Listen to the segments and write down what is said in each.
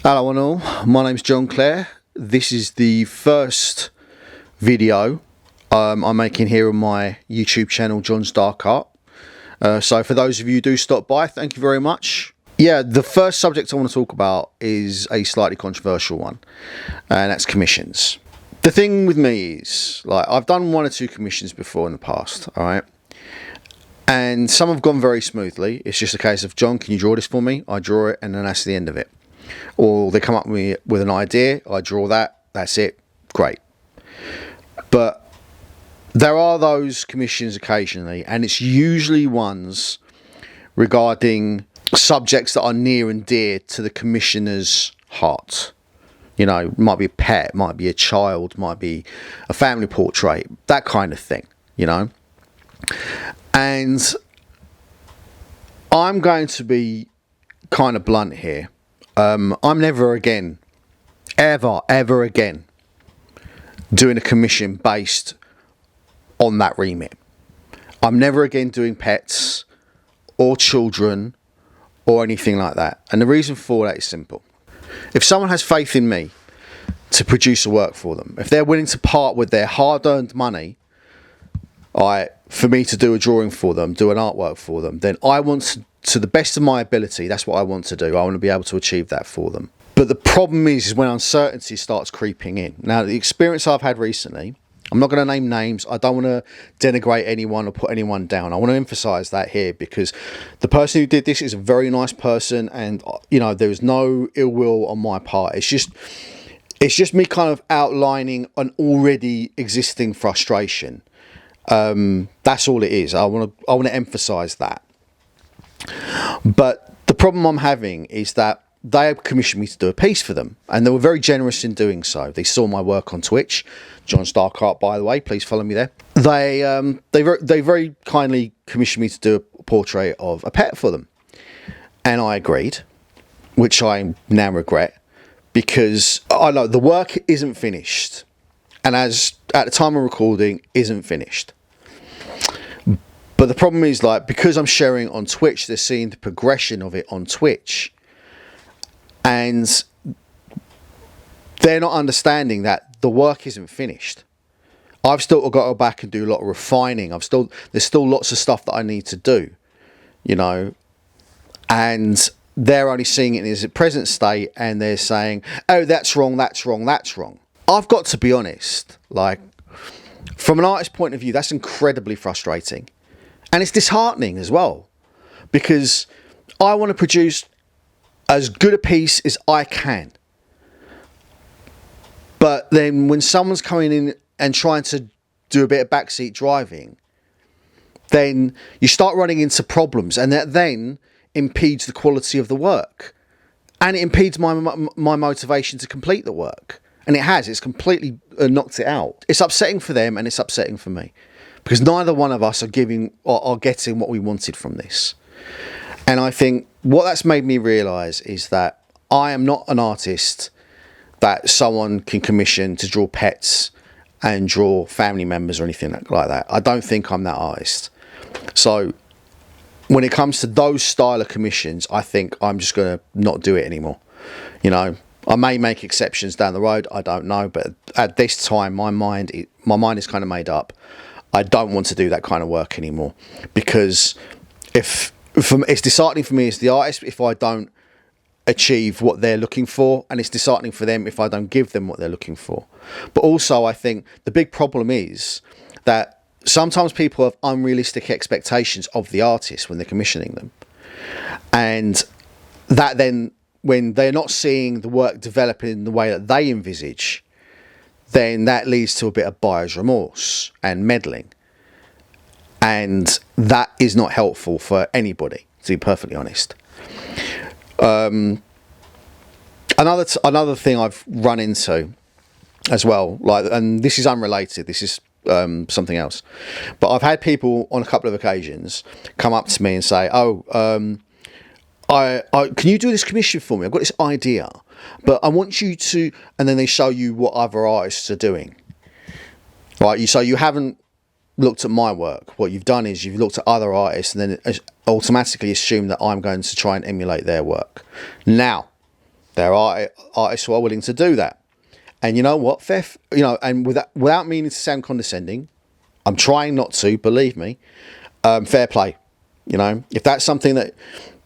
Hello and all, my name's John Clare. This is the first video I'm making here on my YouTube channel, John's Dark Art. So for those of you who do stop by, thank you very much. Yeah, the first subject I want to talk about is a slightly controversial one, and that's commissions. The thing with me is, like, I've done one or two commissions before in the past, alright? And some have gone very smoothly. It's just a case of, John, can you draw this for me? I draw it, and then that's the end of it. Or they come up with an idea, I draw that, that's it, great. But there are those commissions occasionally, and it's usually ones regarding subjects that are near and dear to the commissioner's heart. You know, it might be a pet, might be a child, might be a family portrait, that kind of thing, you know. And I'm going to be kind of blunt here. I'm never again, ever again, doing a commission based on that remit. I'm never again doing pets or children or anything like that. And the reason for that is simple. If someone has faith in me to produce a work for them, if they're willing to part with their hard-earned money, for me to do a drawing for them, do an artwork for them, then I want to the best of my ability, that's what I want to do. I want to be able to achieve that for them. But the problem is when uncertainty starts creeping in. Now, the experience I've had recently, I'm not going to name names. I don't want to denigrate anyone or put anyone down. I want to emphasize that here because the person who did this is a very nice person, and you know, there is no ill will on my part. It's just me kind of outlining an already existing frustration. That's all it is. I want to emphasize that. But the problem I'm having is that they have commissioned me to do a piece for them, and they were very generous in doing so. They saw my work on Twitch, John's Dark Art, by the way. Please follow me there. They very kindly commissioned me to do a portrait of a pet for them, and I agreed, which I now regret because I know the work isn't finished, and as at the time of recording, isn't finished. But the problem is, like, because I'm sharing on Twitch, they're seeing the progression of it on Twitch. And they're not understanding that the work isn't finished. I've still got to go back and do a lot of refining. There's still lots of stuff that I need to do, you know. And they're only seeing it in its present state, and they're saying, oh, that's wrong, that's wrong, that's wrong. I've got to be honest, like, from an artist's point of view, that's incredibly frustrating. And it's disheartening as well, because I want to produce as good a piece as I can. But then when someone's coming in and trying to do a bit of backseat driving, then you start running into problems, and that then impedes the quality of the work. And it impedes my motivation to complete the work. And it has. It's completely knocked it out. It's upsetting for them, and it's upsetting for me. Because neither one of us are getting what we wanted from this. And I think what that's made me realise is that I am not an artist that someone can commission to draw pets and draw family members or anything like that. I don't think I'm that artist. So when it comes to those style of commissions, I think I'm just going to not do it anymore. You know, I may make exceptions down the road, I don't know. But at this time, my mind is kind of made up. I don't want to do that kind of work anymore, because it's disheartening for me as the artist if I don't achieve what they're looking for, and it's disheartening for them if I don't give them what they're looking for. But also, I think the big problem is that sometimes people have unrealistic expectations of the artist when they're commissioning them, and that then when they're not seeing the work develop in the way that they envisage, then that leads to a bit of buyer's remorse and meddling. And that is not helpful for anybody, to be perfectly honest. Another thing I've run into as well, and this is unrelated, this is something else. But I've had people on a couple of occasions come up to me and say, oh, can you do this commission for me? I've got this idea, but I want you to, and then they show you what other artists are doing. Right, so you haven't looked at my work. What you've done is you've looked at other artists and then automatically assumed that I'm going to try and emulate their work. Now, There are artists who are willing to do that. And you know what, and without meaning to sound condescending, I'm trying not to, believe me, fair play. If that's something that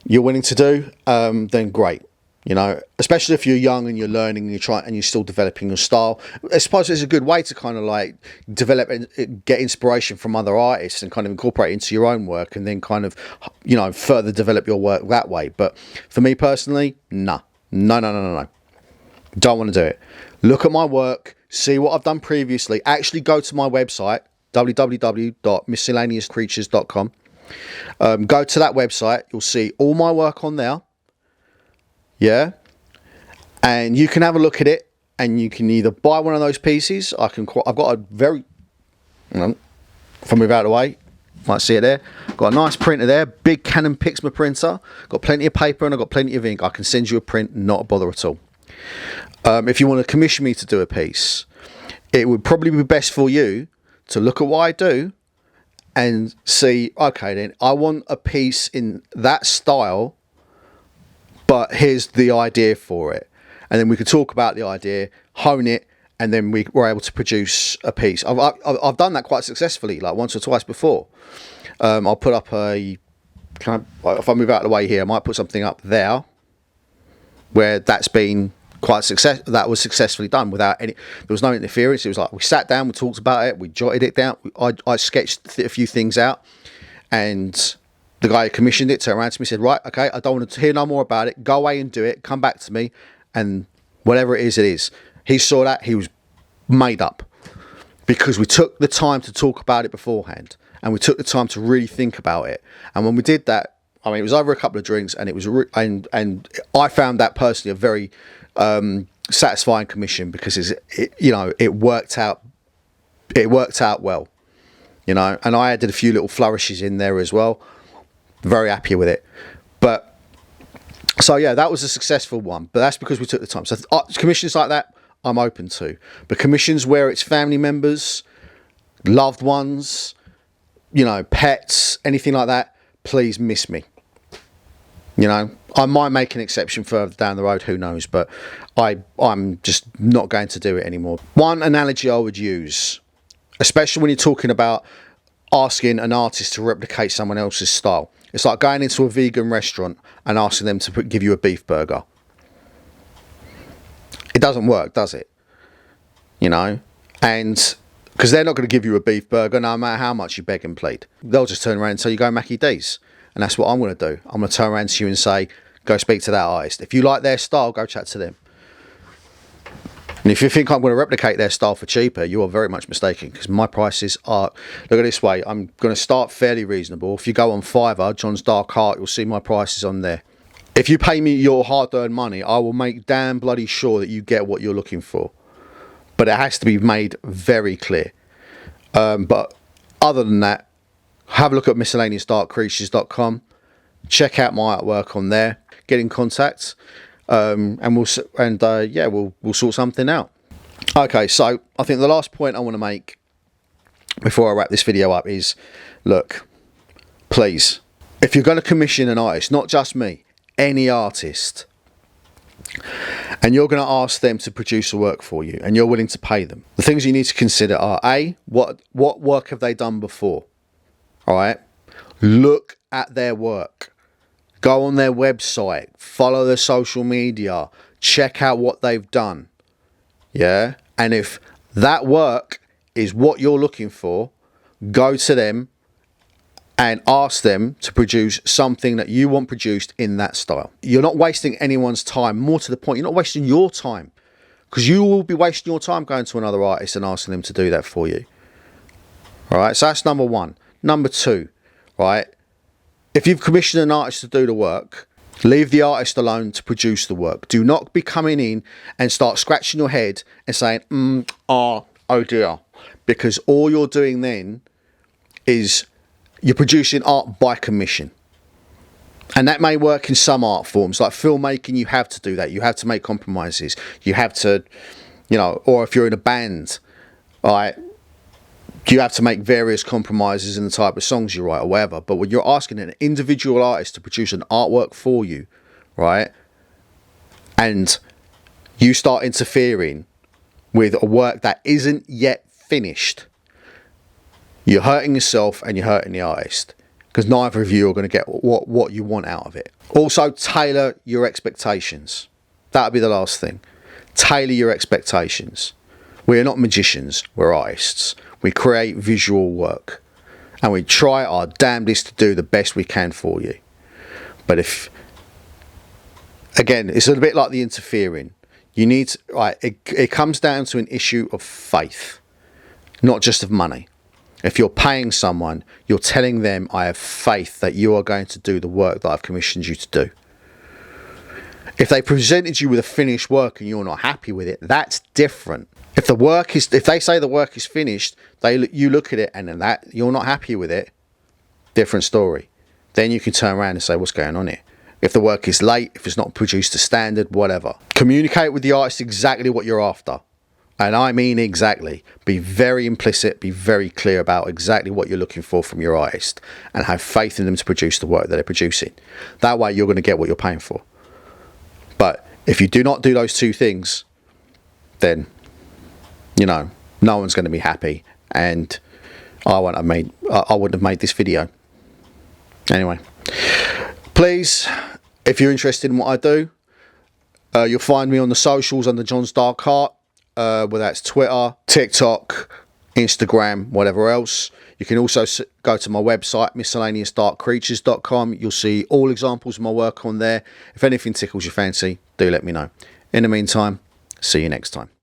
you're willing to do, then great. Especially if you're young and you're learning and you're still developing your style. I suppose it's a good way to kind of like develop and get inspiration from other artists and kind of incorporate it into your own work, and then kind of, further develop your work that way. But for me personally, no. Don't want to do it. Look at my work, see what I've done previously. Actually go to my website, www.miscellaneouscreatures.com. Go to that website. You'll see all my work on there. Yeah. And you can have a look at it, and you can either buy one of those pieces. I've got a very, if I move out of the way, might see it there. Got a nice printer there, big Canon Pixma printer. Got plenty of paper and I've got plenty of ink. I can send you a print, not a bother at all. If you want to commission me to do a piece, it would probably be best for you to look at what I do and see, okay, then I want a piece in that style, but here's the idea for it. And then we could talk about the idea, hone it, and then we were able to produce a piece. I've done that quite successfully, like once or twice before. I'll put up if I move out of the way here, I might put something up there where that's been that was successfully done without there was no interference. It was like we sat down, we talked about it, we jotted it down. I sketched a few things out, and the guy who commissioned it turned around to me and said, right, okay, I don't want to hear no more about it. Go away and do it. Come back to me, and whatever it is. He saw that, he was made up, because we took the time to talk about it beforehand, and we took the time to really think about it. And when we did that, I mean, it was over a couple of drinks, and it was and I found that personally a very satisfying commission, because it worked out well, and I added a few little flourishes in there as well. Very happy with it. But so yeah, that was a successful one, but that's because we took the time. So commissions like that I'm open to, but commissions where it's family members, loved ones, pets, anything like that, please miss me. I might make an exception further down the road, who knows, but I'm just not going to do it anymore. One analogy I would use, especially when you're talking about asking an artist to replicate someone else's style, it's like going into a vegan restaurant and asking them to give you a beef burger. It doesn't work, does it? And because they're not going to give you a beef burger no matter how much you beg and plead. They'll just turn around and say, you go Mackie D's. And that's what I'm going to do. I'm going to turn around to you and say, go speak to that artist. If you like their style, go chat to them. And if you think I'm going to replicate their style for cheaper, you are very much mistaken, because my prices are, look at it this way, I'm going to start fairly reasonable. If you go on Fiverr, John's Dark Art, you'll see my prices on there. If you pay me your hard-earned money, I will make damn bloody sure that you get what you're looking for. But it has to be made very clear. But other than that, have a look at miscellaneousdarkcreatures.com. Check out my artwork on there. Get in contact, and we'll sort something out. Okay, so I think the last point I want to make before I wrap this video up is, look, please, if you're going to commission an artist, not just me, any artist, and you're going to ask them to produce a work for you, and you're willing to pay them, the things you need to consider are, A, what work have they done before? All right, look at their work, go on their website, follow their social media, check out what they've done. Yeah, and if that work is what you're looking for, go to them and ask them to produce something that you want produced in that style. You're not wasting anyone's time. More to the point, you're not wasting your time, because you will be wasting your time going to another artist and asking them to do that for you. All right, so that's number one. Number two, right, if you've commissioned an artist to do the work, leave the artist alone to produce the work. Do not be coming in and start scratching your head and saying, oh dear, because all you're doing then is you're producing art by commission. And that may work in some art forms, like filmmaking. You have to do that. You have to make compromises. You have to, or if you're in a band, right, you have to make various compromises in the type of songs you write or whatever. But when you're asking an individual artist to produce an artwork for you, right, and you start interfering with a work that isn't yet finished, you're hurting yourself and you're hurting the artist, because neither of you are going to get what you want out of it. Also, tailor your expectations. That would be the last thing. Tailor your expectations. We are not magicians, we're artists. We create visual work and we try our damnedest to do the best we can for you. But if, again, it's a bit like the interfering. You need to, right, it comes down to an issue of faith, not just of money. If you're paying someone, you're telling them, I have faith that you are going to do the work that I've commissioned you to do. If they presented you with a finished work and you're not happy with it, that's different. If they say the work is finished, you look at it and then that you're not happy with it, different story. Then you can turn around and say, what's going on here? If the work is late, if it's not produced to standard, whatever. Communicate with the artist exactly what you're after. And I mean exactly. Be very implicit, be very clear about exactly what you're looking for from your artist and have faith in them to produce the work that they're producing. That way you're going to get what you're paying for. But if you do not do those two things, then, you know, no one's going to be happy, and I wouldn't have made this video. Anyway, please, if you're interested in what I do, you'll find me on the socials under John's Dark Art. Whether that's Twitter, TikTok, Instagram, whatever else. You can also go to my website, miscellaneousdarkcreatures.com. You'll see all examples of my work on there. If anything tickles your fancy, do let me know. In the meantime, see you next time.